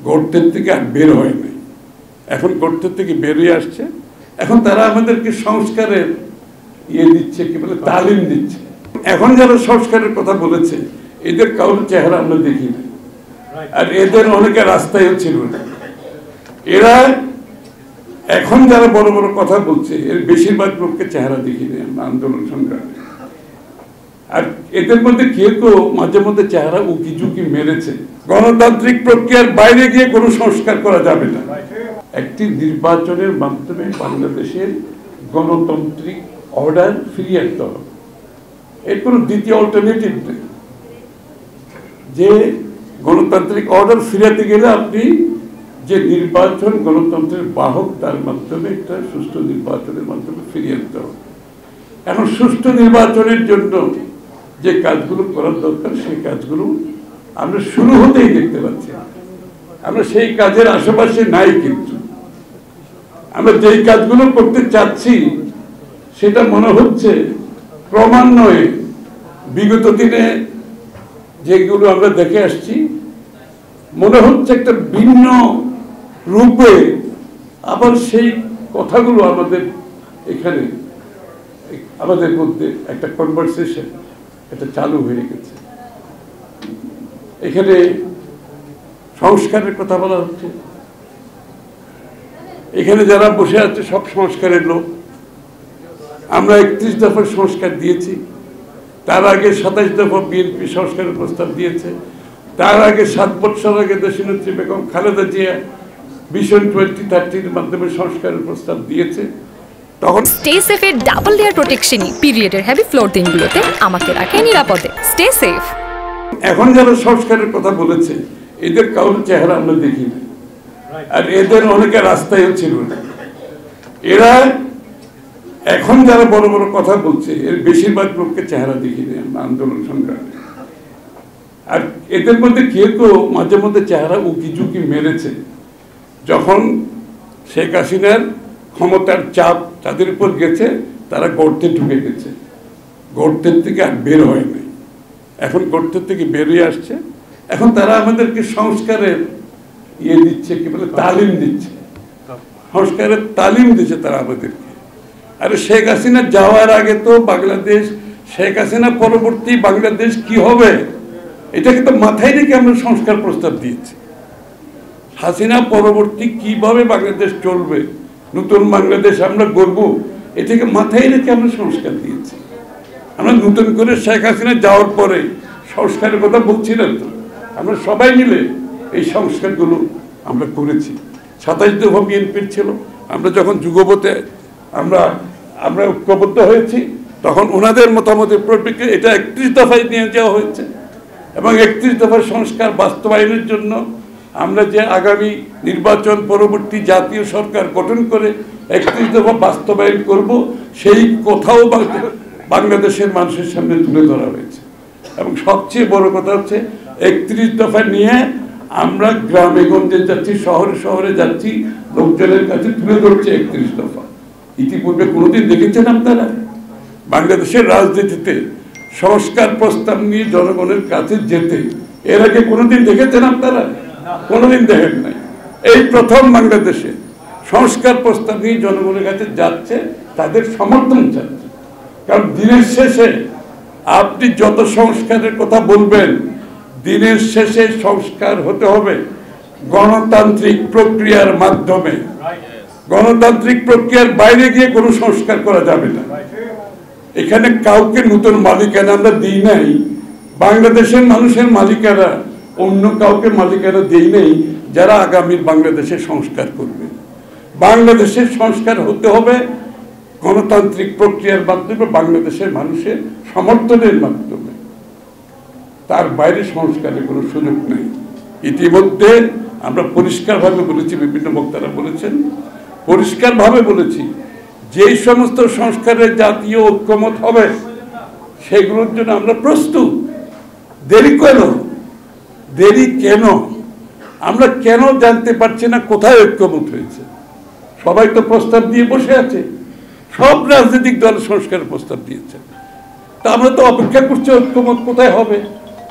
গর্তের থেকে আর বের হয় নাই, এখন গর্তের থেকে বেরিয়ে আসছে। এখন তারা আমাদেরকে সংস্কারের দিচ্ছে, কি বলে, তালিম দিচ্ছে। এখন যারা সংস্কারের কথা বলেছে এদের কারোর চেহারা আমরা দেখি না, আর এদের অনেকে রাস্তায়ও ছিল না। এরা এখন যারা বড় বড় কথা বলছে এর বেশিরভাগ লোককে চেহারা দেখি না আমরা আন্দোলন সংগ্রামে। আর এদের মধ্যে কেউ কেউ মাঝে মধ্যে চেহারা উকি ঝুঁকি মেরেছে। গণতান্ত্রিক প্রক্রিয়ার বাইরে গিয়ে কোনো সংস্কার করা যাবে না। একটি নির্বাচনের মাধ্যমে বাংলাদেশের গণতান্ত্রিক অর্ডার ফিরিয়ে আনতে হবে, এর কোনো দ্বিতীয় অল্টারনেটিভ নেই। যে গণতান্ত্রিক অর্ডার ফিরাতে গেলে আপনি যে নির্বাচন গণতন্ত্রের বাহক, তার মাধ্যমে একটা সুষ্ঠু নির্বাচনের মাধ্যমে ফিরিয়ে আনতে হবে। এখন সুষ্ঠু নির্বাচনের জন্য যে কাজগুলো করার দরকার সেই কাজগুলো আমরা শুরু হতেই দেখতে পাচ্ছি। আমরা সেই কাজের আশেপাশে নাই, কিন্তু আমরা যেই কাজগুলো করতে চাচ্ছি সেটা মনে হচ্ছে ক্রমান্বয়ে বিগত দিনে যেগুলো আমরা দেখে আসছি মনে হচ্ছে একটা ভিন্ন রূপে আবার সেই কথাগুলো আমাদের এখানে আমাদের মধ্যে একটা কনভারসেশন এটা চালু হয়ে গেছে। এখানে সংস্কারের কথা বলা হচ্ছে, এখানে যারা বসে আছে সব সংস্কারের লোক। আমরা 31 দফার সংস্কার দিয়েছি, তার আগে 27 দফা বিএনপি সংস্কারের প্রস্তাব দিয়েছে, তার আগে 7 বছর আগে দেশনেত্রী বেগম খালেদা জিয়া ভিশন 2030 মাধ্যমে সংস্কারের প্রস্তাব দিয়েছে। তখন স্টে সেফের ডাবল লেয়ার প্রোটেকশনই পিরিয়ডের হেভি ফ্লোর দিনগুলোতে আমাকে রাখে নিরাপদে। Stay safe. এখন যারা সংস্কারের কথা বলেছে এদের কারোর চেহারা আমরা দেখি না, আর এদের অনেকে রাস্তায়ও ছিল না। এরা এখন যারা বড় বড় কথা বলছে এর বেশিরভাগ লোককে চেহারা দেখি না আমরা আন্দোলন সংগ্রামে। আর এদের মধ্যে কেউ কেউ মাঝে মধ্যে চেহারা উকি ঝুঁকি মেরেছে। যখন শেখ হাসিনার ক্ষমতার চাপ তাদের উপর গেছে, তারা গর্তে ঢুকে গেছে, গর্তের থেকে আর বের হয় নাই, এখন গর্তের থেকে বেরিয়ে আসছে। এখন তারা আমাদেরকে সংস্কারের দিচ্ছে, কি বলে, তালিম দিচ্ছে, সংস্কারের তালিম দিচ্ছে তারা আমাদেরকে। আরে শেখ হাসিনা যাওয়ার আগে তো বাংলাদেশ, শেখ হাসিনা পরবর্তী বাংলাদেশ কি হবে এটাকে তো মাথায় রেখে আমরা সংস্কার প্রস্তাব দিয়েছি। হাসিনা পরবর্তী কিভাবে বাংলাদেশ চলবে, নতুন বাংলাদেশ আমরা গড়ব, এটাকে মাথায় রেখে আমরা সংস্কার দিয়েছি। আমরা নতুন করে শেখ হাসিনা যাওয়ার পরে সংস্কারের কথা বলছিলাম তো, আমরা সবাই মিলে এই সংস্কারগুলো আমরা করেছি। 27 দফা বিএনপির ছিল, আমরা যখন যুগপথে আমরা ঐক্যবদ্ধ হয়েছি তখন ওনাদের মতামতের পরিপ্রেক্ষিতে এটা 31 দফায় নিয়ে যাওয়া হয়েছে। এবং 31 দফার সংস্কার বাস্তবায়নের জন্য আমরা যে আগামী নির্বাচন পরবর্তী জাতীয় সরকার গঠন করে 31 দফা বাস্তবায়ন করব, সেই কথাও বাংলাদেশের মানুষের সামনে তুলে ধরা হয়েছে। এবং সবচেয়ে বড় কথা হচ্ছে 31 দফা নিয়ে আমরা গ্রামে গঞ্জে যাচ্ছি, শহরে শহরে যাচ্ছি, লোকজনের কাছে তুলে ধরছে 31 দফা। ইতিপূর্বে কোনোদিন দেখেছেন আপনারা বাংলাদেশের রাজনীতিতে সংস্কার প্রস্তাব নিয়ে জনগণের কাছে যেতে? এর আগে কোনোদিন দেখেছেন আপনারা? কোনোদিন দেখেন নাই। এই প্রথম বাংলাদেশে সংস্কার প্রস্তাব নিয়ে জনগণের কাছে যাচ্ছে, তাদের সমর্থন চাচ্ছে। কারণ দিনের শেষে আপনি যত সংস্কারের কথা বলবেন, দিনের শেষে সংস্কার হতে হবে গণতান্ত্রিক প্রক্রিয়ার মাধ্যমে। গণতান্ত্রিক প্রক্রিয়ার বাইরে গিয়ে কোনো সংস্কার করা যাবে না। এখানে কাউকে নতুন মালিকানা আমরা দিই নাই, বাংলাদেশের মানুষের মালিকানা অন্য কাউকে মালিকানা দিই নাই যারা আগামী বাংলাদেশের সংস্কার করবে। বাংলাদেশের সংস্কার হতে হবে গণতান্ত্রিক প্রক্রিয়ার মাধ্যমে, বাংলাদেশের মানুষের সমর্থনের মাধ্যমে। তার বাইরে সংস্কারের কোনো সুযোগ নেই। ইতিমধ্যে আমরা পরিষ্কারভাবে বলেছি, বিভিন্ন বক্তারা বলেছেন, পরিষ্কারভাবে বলেছি, যেই সমস্ত সংস্কারের জাতীয় ঐক্যমত হবে সেগুলোর জন্য আমরা প্রস্তুত। দেরি কেন? আমরা কেন জানতে পারছি না কোথায় ঐক্যমত হয়েছে? সবাই তো প্রস্তাব দিয়ে বসে আছে, সব রাজনৈতিক দল সংস্কারের প্রস্তাব দিয়েছে, তা আমরা তো অপেক্ষা করছি ঐক্যমত কোথায় হবে।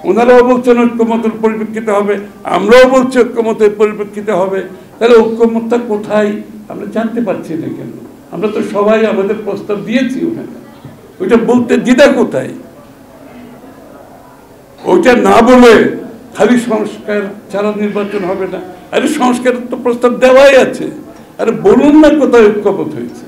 ওনারাও বলছেন ঐক্যমতের পরিপ্রেক্ষিতে হবে, আমরাও বলছি ঐক্যমতের পরিপ্রেক্ষিতে হবে। তাহলে ঐক্যমতটা কোথায় আমরা জানতে পারছি না কেন? আমরা তো সবাই আমাদের প্রস্তাব দিয়েছি ওখানে, ওইটা বলতে দ্বিধা কোথায়? ওইটা না বলে খালি সংস্কার ছাড়া নির্বাচন হবে না, আরে সংস্কারের তো প্রস্তাব দেওয়াই আছে, আরে বলুন না কোথায় ঐক্যমত হয়েছে।